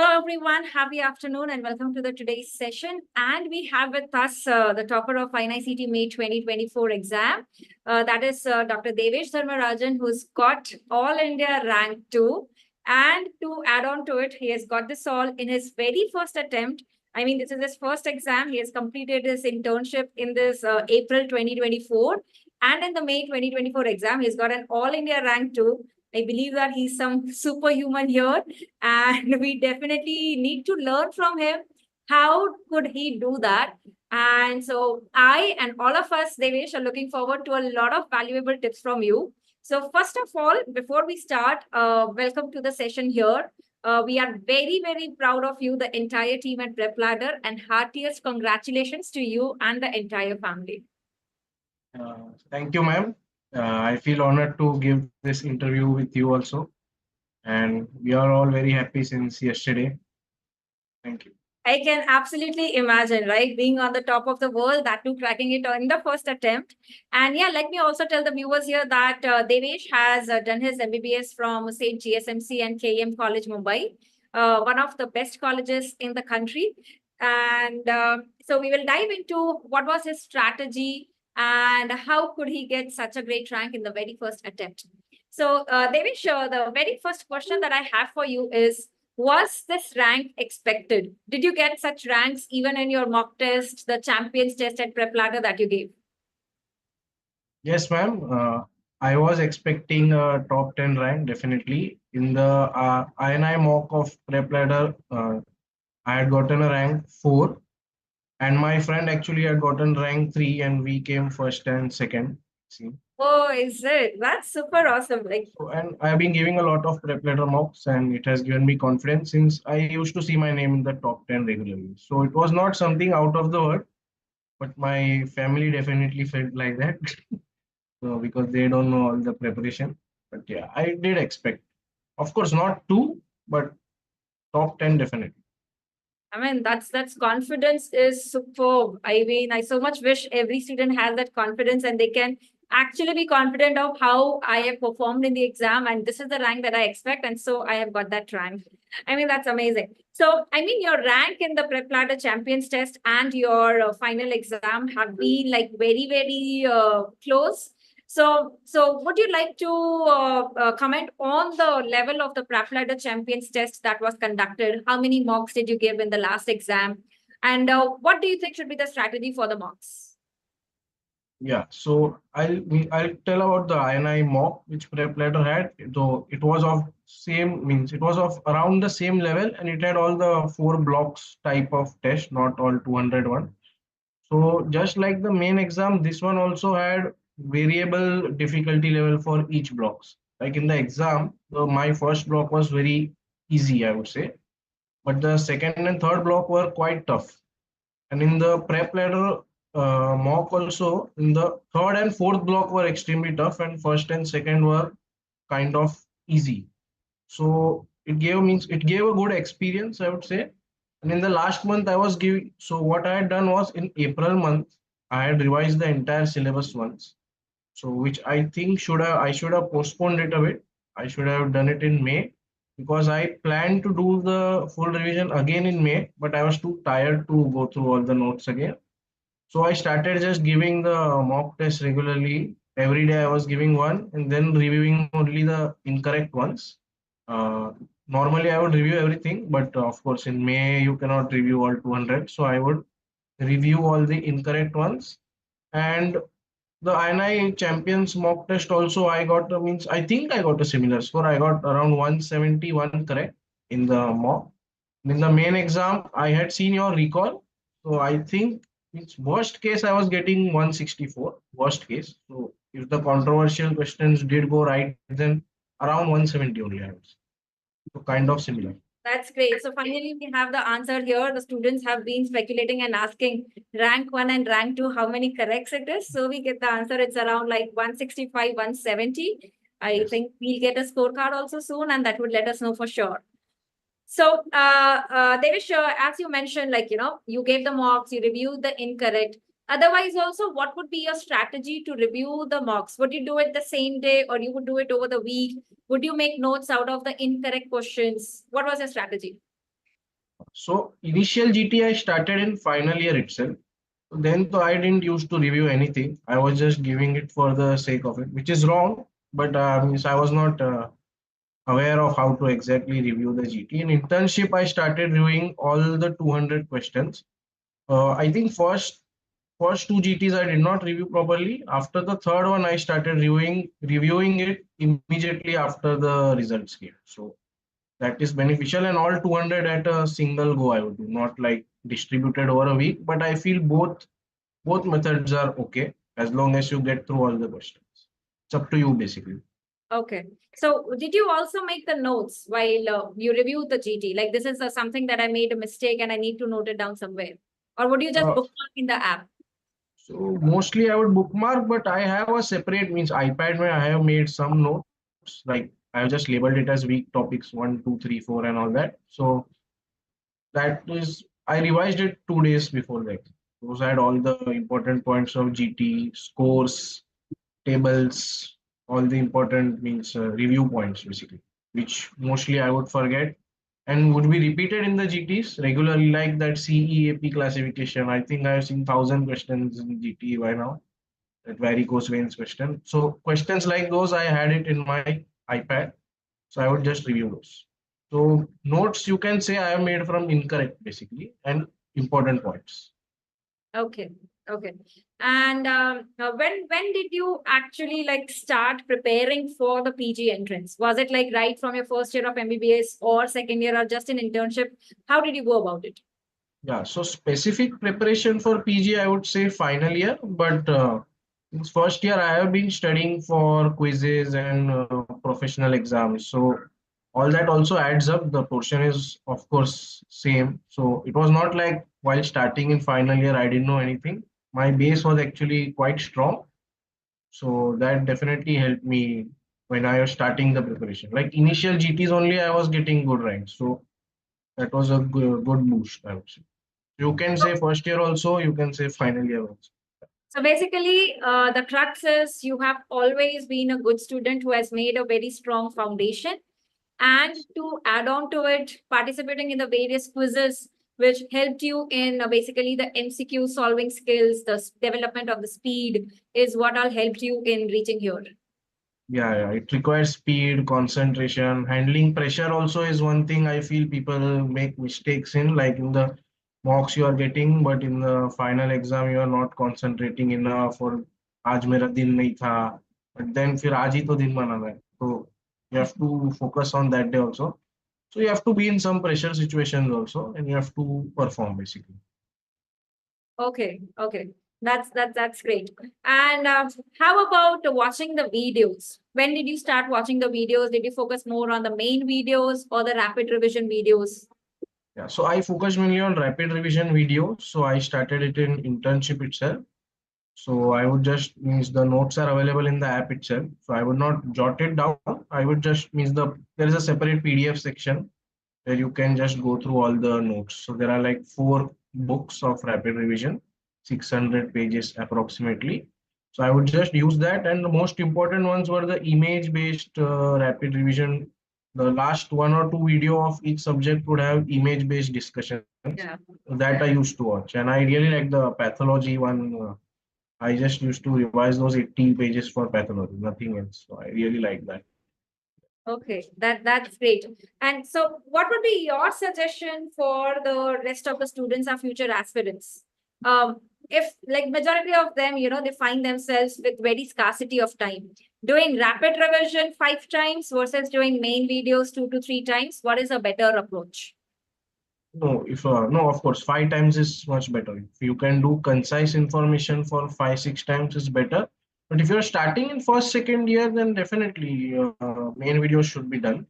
Hello, everyone. Happy afternoon and welcome to the today's session. And we have with us the topper of INI-CET May 2024 exam. That is Dr. Devesh AIR-2, who's got All India Rank 2. And to add on to it, he has got this all in his very first attempt. I mean, this is his first exam. He has completed his internship in this April 2024. And in the May 2024 exam, he's got an All India Rank 2. I believe that he's some superhuman here, and we definitely need to learn from him. How could he do that? And so I and all of us, Devesh, are looking forward to a lot of valuable tips from you. So first of all, before we start, welcome to the session here. We are very, very proud of you, the entire team at PrepLadder, and heartiest congratulations to you and the entire family. Thank you, ma'am. I feel honored to give this interview with you also. And we are all very happy since yesterday. Thank you. I can absolutely imagine, right? Being on the top of the world, that too cracking it in the first attempt. And yeah, let me also tell the viewers here that Devesh has done his MBBS from St. GSMC and KM College, Mumbai, one of the best colleges in the country. And so we will dive into what was his strategy and how could he get such a great rank in the very first attempt. So Devesh, the very first question that I have for you is, was this rank expected? Did you get such ranks even in your mock test, the champions test at PrepLadder that you gave? Yes, ma'am. I was expecting a top 10 rank, definitely. In the INI mock of PrepLadder, I had gotten a rank 4. And my friend actually had gotten rank 3, and we came first and second. See. Oh, is it? That's super awesome. And I have been giving a lot of PrepLadder mocks, and it has given me confidence since I used to see my name in the top 10 regularly. So it was not something out of the world, but my family definitely felt like that. So because they don't know all the preparation. But yeah, I did expect. Of course, not 2, but top 10 definitely. I mean, that's confidence is superb. I mean, I so much wish every student has that confidence and they can actually be confident of how I have performed in the exam, and this is the rank that I expect, and so I have got that rank. I mean, that's amazing. So, I mean, your rank in the PrepLadder Champions Test and your final exam have been like very, very close. So would you like to comment on the level of the PrepLadder Champions Test that was conducted? How many mocks did you give in the last exam? And what do you think should be the strategy for the mocks? Yeah, so I'll tell about the INI mock which PrepLadder had. Though it was of it was of around the same level, and it had all the 4 blocks type of test, not all 201. So just like the main exam, this one also had variable difficulty level for each blocks. Like in the exam, my first block was very easy, I would say, but the second and third block were quite tough. And in the PrepLadder mock also, in the third and fourth block were extremely tough, and first and second were kind of easy. So it gave a good experience, I would say. And in the last month, I was giving. So what I had done was in April month, I had revised the entire syllabus once. So which I think I should have postponed it a bit. I should have done it in May, because I planned to do the full revision again in May, but I was too tired to go through all the notes again. So I started just giving the mock test regularly. Every day I was giving one and then reviewing only the incorrect ones. Uh, Normally I would review everything, but of course in May you cannot review all 200. So I would review all the incorrect ones. And the INI Champions mock test also I got, I think I got a similar score. I got around 171 correct in the mock. In the main exam, I had seen your recall. So I think it's worst case I was getting 164, worst case. So if the controversial questions did go right, then around 170 only I was. So kind of similar. That's great. So finally, we have the answer here. The students have been speculating and asking rank 1 and rank 2, how many corrects it is. So we get the answer. It's around like 165, 170. I think we'll get a scorecard also soon, and that would let us know for sure. So, Devish, as you mentioned, like, you gave the mocks, you reviewed the incorrect. Otherwise, also, what would be your strategy to review the mocks? Would you do it the same day or you would do it over the week? Would you make notes out of the incorrect questions? What was your strategy? So initial GT I started in final year itself. Then though I didn't used to review anything. I was just giving it for the sake of it, which is wrong. But means I was not aware of how to exactly review the GT. In internship, I started reviewing all the 200 questions. I think first two GTs I did not review properly. After the third one, I started reviewing it immediately after the results came. So that is beneficial, and all 200 at a single go I would do, not like distributed over a week. But I feel both methods are okay as long as you get through all the questions. It's up to you basically. Okay. So did you also make the notes while you reviewed the GT? Like this is something that I made a mistake and I need to note it down somewhere. Or would you just Uh, bookmark in the app? so mostly I would bookmark, but I have a separate means iPad where I have made some notes. Like I have just labeled it as week topics 1, 2, 3, 4 and all that. So that is I revised it 2 days before that. Those had all the important points of GT, scores, tables, all the important means review points basically, which mostly I would forget and would be repeated in the GTs regularly, like that CEAP classification. I think I have seen 1,000 questions in GT by now. That varicose veins question. So questions like those, I had it in my iPad. So I would just review those. So notes you can say I have made from incorrect basically and important points. Okay. Okay. And when did you actually like start preparing for the PG entrance? Was it like right from your first year of MBBS or second year or just an internship? How did you go about it? Yeah, so specific preparation for PG, I would say final year, but since first year I have been studying for quizzes and professional exams. So all that also adds up. The portion is of course same. So it was not like while starting in final year I didn't know anything. My base was actually quite strong. So that definitely helped me when I was starting the preparation. Like initial GTs only I was getting good ranks. So that was a good boost, I would say. You can say first year also, you can say final year also. So basically, the crux is you have always been a good student who has made a very strong foundation. And to add on to it, participating in the various quizzes, which helped you in basically the MCQ solving skills, the development of the speed is what all helped you in reaching here. Yeah, it requires speed, concentration, handling pressure also is one thing I feel people make mistakes in, like in the mocks you are getting, but in the final exam you are not concentrating enough or आज मेरा दिन नहीं था, but then फिर आज ही तो दिन बनाना है. So you have to focus on that day also. So you have to be in some pressure situations also, and you have to perform basically. Okay, okay. That's great. And how about watching the videos? When did you start watching the videos? Did you focus more on the main videos or the rapid revision videos? Yeah, so I focused mainly on rapid revision videos. So I started it in internship itself. So I would just means the notes are available in the app itself. So I would not jot it down. I would just means there is a separate PDF section where you can just go through all the notes. So there are like 4 books of rapid revision, 600 pages approximately. So I would just use that, and the most important ones were the image-based rapid revision. The last 1 or 2 video of each subject would have image-based discussions. Yeah. That I used to watch, and I really like the pathology one. I just used to revise those 80 pages for pathology, nothing else. So I really like that. Okay, that's great. And so, what would be your suggestion for the rest of the students or future aspirants? If like majority of them, they find themselves with very scarcity of time. Doing rapid revision 5 times versus doing main videos 2 to 3 times, what is a better approach? No, if no, of course, 5 times is much better. If you can do concise information for 5, 6 times is better. But if you're starting in first, second year, then definitely main videos should be done.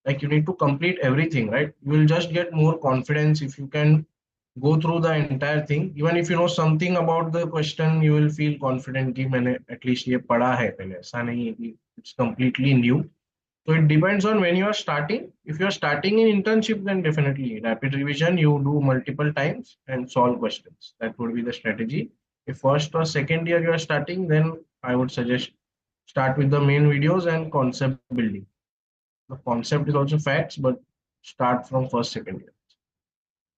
Like you need to complete everything, right? You will just get more confidence if you can go through the entire thing. Even if you know something about the question, you will feel confident कि मैंने at least ये पढ़ा है पहले. ऐसा नहीं है कि it's completely new. So it depends on when you are starting. If you are starting in internship, then definitely rapid revision, you do multiple times and solve questions. That would be the strategy. If first or second year you are starting, then I would suggest start with the main videos and concept building. The concept is also facts, but start from first, second year.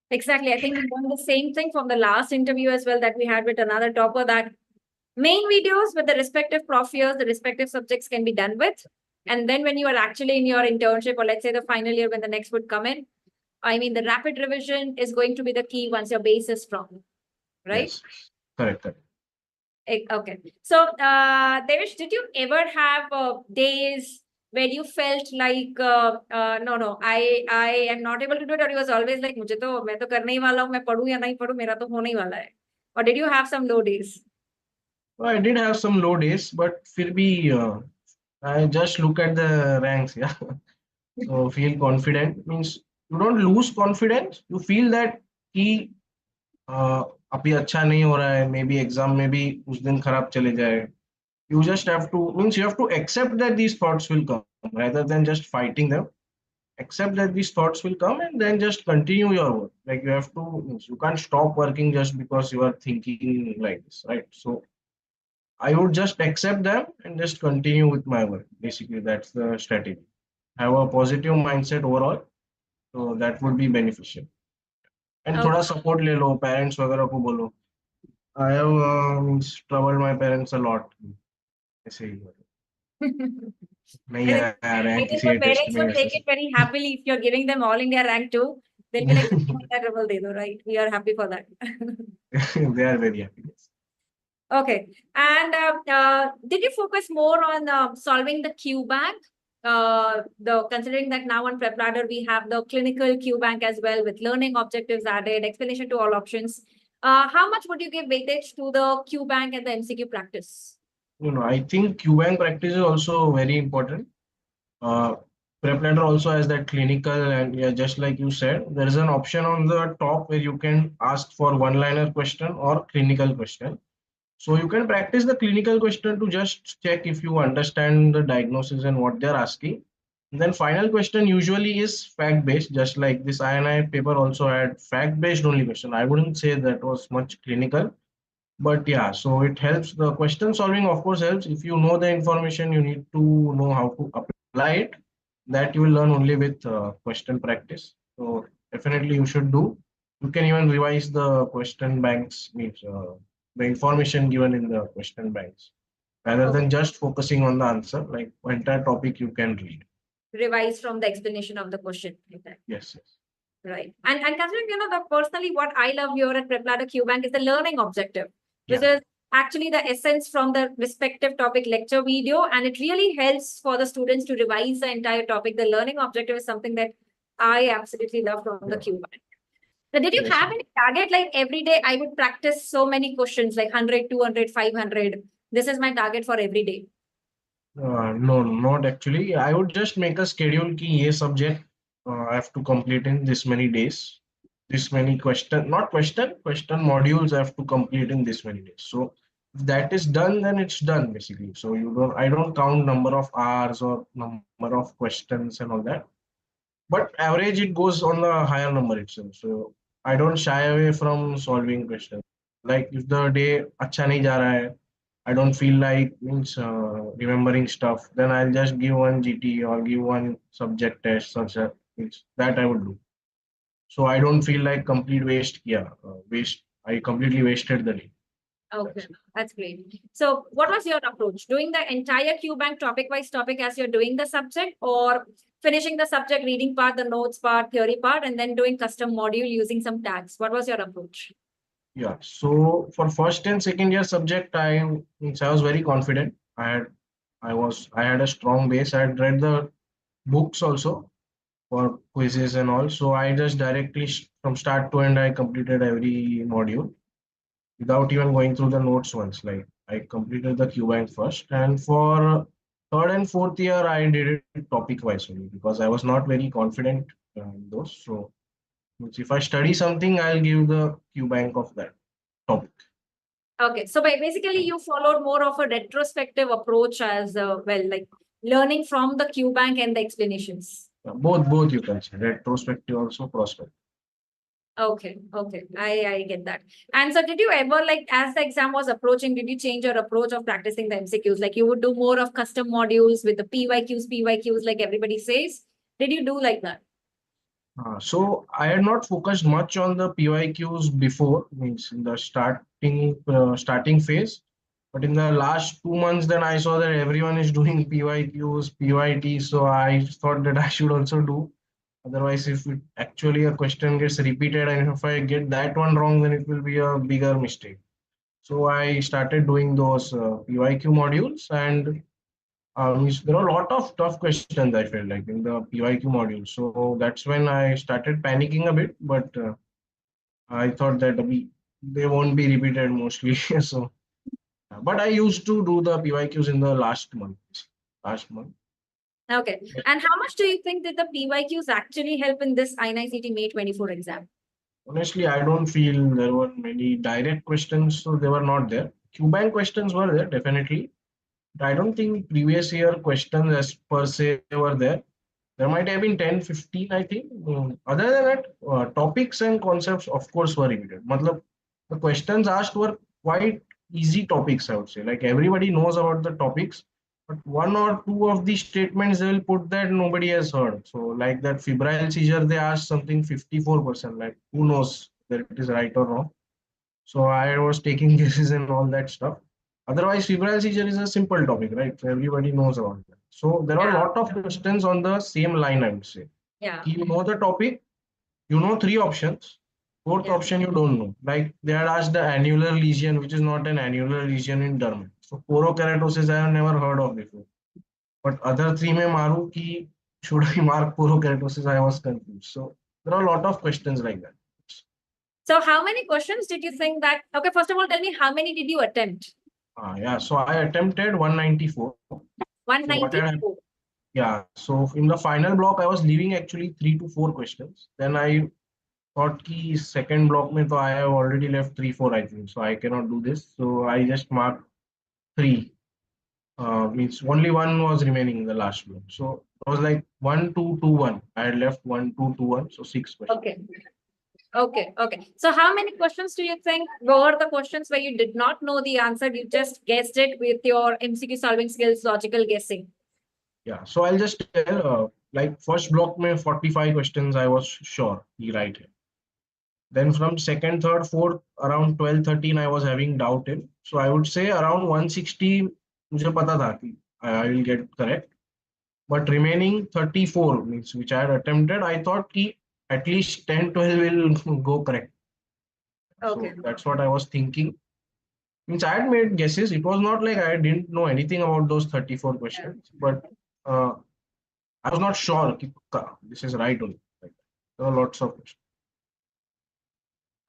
Exactly. I think we've done the same thing from the last interview as well that we had with another topper, that main videos with the respective prof years, the respective subjects can be done with. And then when you are actually in your internship, or let's say the final year when the next would come in, I mean, the rapid revision is going to be the key once your base is strong, right? Yes, correct, correct. Okay. So, Devish, did you ever have days where you felt like, no, I am not able to do it, or you was always like, मुझे तो मैं तो करने ही वाला हूँ, मैं पढूं या नहीं पढूं, मेरा तो होने ही वाला है. Or did you have some low days? Well, I did have some low days, but फिर भी I just look at the ranks, yeah. So feel confident means you don't lose confidence. You feel that कि अभी अच्छा नहीं हो रहा है, maybe exam में भी उस दिन खराब चले जाए. You just have to means you have to accept that these thoughts will come rather than just fighting them. Accept that these thoughts will come and then just continue your work. Like you have to, means you can't stop working just because you are thinking like this, right? So I would just accept them and just continue with my work. Basically, that's the strategy. Have a positive mindset overall, so that would be beneficial. And Okay. थोड़ा support ले लो, parents वगैरह को बोलो. I have means troubled my parents a lot. ऐसे ही नहीं I think, आया I rank think किसी the test parents में would ऐसे take it very happily if you're giving them all India rank too. They'll be like, double de do, right? We are happy for that. they are very happy. Okay. And did you focus more on solving the Q bank? Considering that now on PrepLadder we have the clinical Q bank as well with learning objectives added, explanation to all options. How much would you give weightage to the Q bank and the MCQ practice? I think QA practice is also very important. Uh, PrepLadder also has that clinical, and yeah, just like you said, there is an option on the top where you can ask for one-liner question or clinical question. So you can practice the clinical question to just check if you understand the diagnosis and what they're asking. And then final question usually is fact-based, just like this INI paper also had fact-based only question. I wouldn't say that was much clinical, but yeah, so it helps. The question solving, of course, helps. If you know the information, you need to know how to apply it. That you will learn only with question practice. So definitely you should do. You can even revise the question banks, means the information given in the question banks, rather Okay. than just focusing on the answer. Like entire topic you can read. Revise from the explanation of the question. Like that. Yes, yes. Right. And considering, that personally what I love here at PrepLadder Q Bank is the learning objective, which Yeah. is actually the essence from the respective topic lecture video. And it really helps for the students to revise the entire topic. The learning objective is something that I absolutely love from the Q Bank. So did you Yes. have any target like every day I would practice so many questions like 100, 200, 500? This is my target for every day. No, not actually. I would just make a schedule कि ये subject I have to complete in this many days, this many question modules I have to complete in this many days. So if that is done, then it's done basically. So I don't count number of hours or number of questions and all that. But average it goes on the higher number itself. So I don't shy away from solving questions. Like if the day अच्छा नहीं जा रहा है, I don't feel like means remembering stuff, then I'll just give one GT or give one subject test, such as means that I would do. So I don't feel like complete waste. Yeah, waste. I completely wasted the day. Okay, that's great. So what was your approach? Doing the entire Q bank topic wise topic as you're doing the subject, or finishing the subject reading part, the notes part, theory part, and then doing custom module using some tags? What was your approach? Yeah. So for first and second year subject, I was very confident. I had a strong base. I had read the books also for quizzes and all. So I just directly from start to end, I completed every module without even going through the notes once. Like I completed the QBank first, and for third and fourth year, I did it topic wise only because I was not very confident in those. So if I study something, I'll give the QBank of that topic. Okay, so basically you followed more of a retrospective approach as well, like learning from the Q bank and the explanations. Both you can say retrospective also prospective. Okay, I get that. And so did you ever, like, as the exam was approaching, did you change your approach of practicing the MCQs? Like you would do more of custom modules with the PYQs, like everybody says. Did you do like that? So I had not focused much on the PYQs before, means in the starting phase. But in the last 2 months, then I saw that everyone is doing PYQs, PYT. So I thought that I should also do. Otherwise, if it actually a question gets repeated and if I get that one wrong, then it will be a bigger mistake. So I started doing those PYQ modules, and there are a lot of tough questions I felt like in the PYQ module. So that's when I started panicking a bit, but I thought that they won't be repeated mostly. So, but I used to do the PYQs in the last month. Last month. Okay. And how much do you think did the PYQs actually help in this INI-CET May 24 exam? Honestly, I don't feel there were many direct questions, so they were not there. Q-bank questions were there, definitely. But I don't think previous year questions as per se were there. There might have been 10, 15, I think. Other than that, topics and concepts, of course, were repeated. Matlab, the questions asked were quite easy topics, I would say. Like everybody knows about the topics, but one or two of the statements they will put that nobody has heard. So, like that febrile seizure, they asked something 54%. Like who knows whether it is right or wrong. So I was taking guesses and all that stuff. Otherwise, febrile seizure is a simple topic, right? So everybody knows about that. So there are a Yeah. lot of questions on the same line, I would say. Yeah. You know the topic, you know three options. Fourth Yeah. option you don't know. Like they had asked the annular lesion, which is not an annular lesion in dermal. So porokeratosis I have never heard of before. But other three mein maru ki should I mark porokeratosis? I was confused. So there are a lot of questions like that. So how many questions did you think that, okay, first of all, tell me how many did you attempt? Yeah, so I attempted 194. So what had happened? 194. Yeah, so in the final block, I was leaving actually 3 to 4 questions. Then I thought ki second block mein to I have already left 3, 4, I think. So I cannot do this. So I just marked three. Means only one was remaining in the last block. So it was like 1, 2, 2, 1. I had left 1, 2, 2, 1. So 6 questions. Okay. Okay. Okay. So how many questions do you think were the questions where you did not know the answer? You just guessed it with your MCQ solving skills, logical guessing. Yeah, so I'll just tell like first block mein 45 questions I was sure he right. Then from second, third, fourth, around 12, 13, I was having doubt in. So I would say around 160, मुझे पता था कि I will get correct. But remaining 34 means which I had attempted, I thought कि at least 10, 12 will go correct. Okay. So that's what I was thinking. Means I had made guesses. It was not like I didn't know anything about those 34 questions, but uh, I was not sure कि this is right only. Like, there were lots of questions.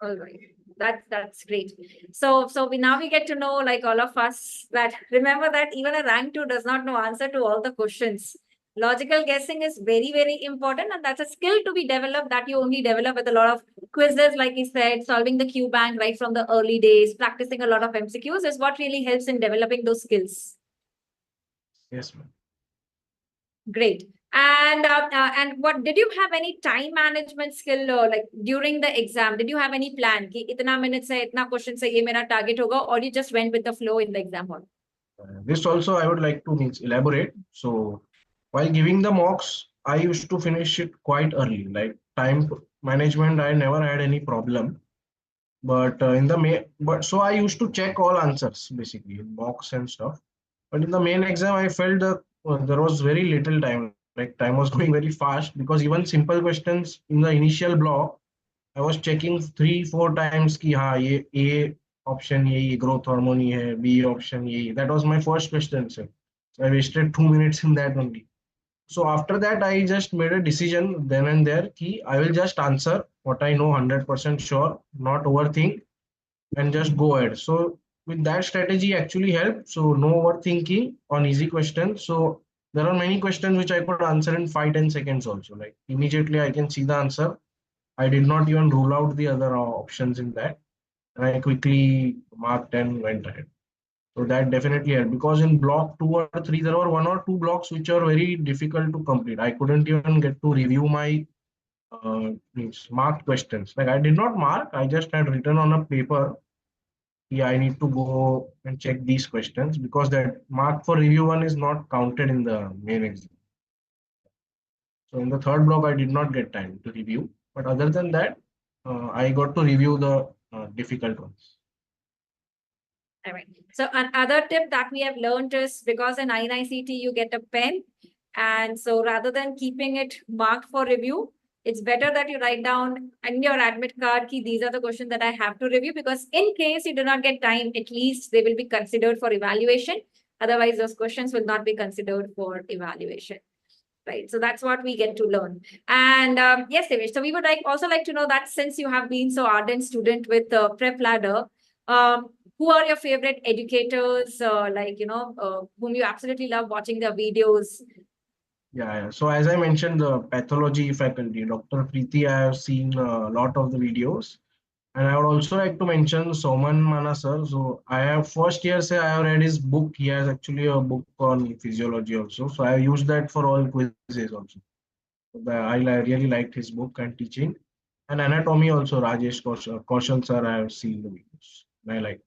All right. That's great. So we get to know, like all of us, that remember that even a rank 2 does not know answer to all the questions. Logical guessing is very, very important, and that's a skill to be developed that you only develop with a lot of quizzes, like you said, solving the Q bank right from the early days, practicing a lot of MCQs is what really helps in developing those skills. Yes, ma'am. Great. And what did you have any time management skill like during the exam? Did you have any plan कि इतना minutes है, इतना question से ये मेरा target होगा, or you just went with the flow in the exam hall? This also I would like to means elaborate. So while giving the mocks, I used to finish it quite early. Like time management, I never had any problem. But in the main, but so I used to check all answers basically in mocks and stuff. But in the main exam, I felt that there was very little time. Like time was going very fast because even simple questions in the initial block, I was checking 3, 4 times कि हाँ ये A option ये growth hormone ही है, B option ये. That was my first question, sir. So I wasted 2 minutes in that only. So after that, I just made a decision then and there कि I will just answer what I know 100% sure, not overthink and just go ahead. So with that strategy actually helped. So no overthinking on easy questions. So there are many questions which I could answer in 5, 10 seconds also. Like immediately I can see the answer. I did not even rule out the other options in that. And I quickly marked and went ahead. So that definitely helped because in block 2 or 3, there were 1 or 2 blocks which are very difficult to complete. I couldn't even get to review my means marked questions. Like I did not mark, I just had written on a paper. Yeah, I need to go and check these questions because that mark for review one is not counted in the main exam. So in the third block, I did not get time to review. But other than that, I got to review the difficult ones. All right. So another tip that we have learned is because in INI-CET you get a pen, and so rather than keeping it marked for review, it's better that you write down in your admit card ki these are the questions that I have to review, because in case you do not get time, at least they will be considered for evaluation. Otherwise, those questions will not be considered for evaluation. Right. So that's what we get to learn. And yes, Devesh, so we would also like to know that since you have been so ardent student with PrepLadder, who are your favorite educators, whom you absolutely love watching their videos? Yeah. So as I mentioned, the pathology faculty, Dr. Preeti, I have seen a lot of the videos. And I would also like to mention Soman Mana sir. So I have first year say I have read his book. He has actually a book on physiology also. So I have used that for all quizzes also. I really liked his book and teaching. And anatomy also, Rajesh Kaushal sir, I have seen the videos. I like.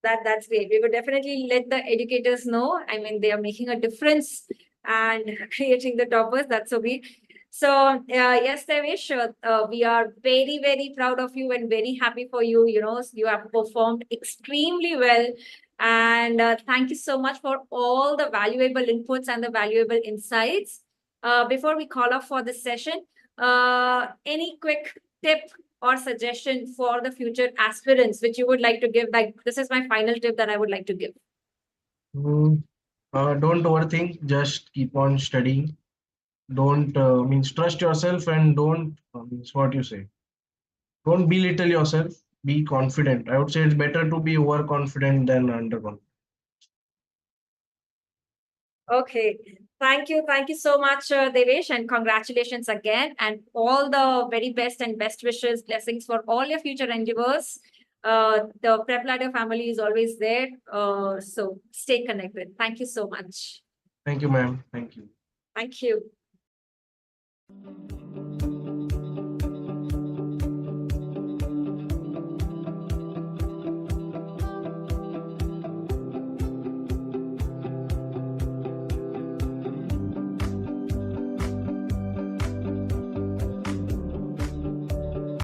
That's great. We would definitely let the educators know. I mean, they are making a difference and creating the toppers. That's so great. So yes, Devesh, we are very, very proud of you and very happy for you. You know, you have performed extremely well. And thank you so much for all the valuable inputs and the valuable insights. Before we call off for this session, any quick tip or suggestion for the future aspirants, which you would like to give? Like, this is my final tip that I would like to give. Don't overthink. Just keep on studying. Don't means trust yourself and don't means what you say. Don't belittle yourself. Be confident. I would say it's better to be overconfident than underconfident. Okay. Thank you. Thank you so much, Devesh, and congratulations again. And all the very best and best wishes, blessings for all your future endeavors. The PrepLadder family is always there. So stay connected. Thank you so much. Thank you, ma'am. Thank you. Thank you.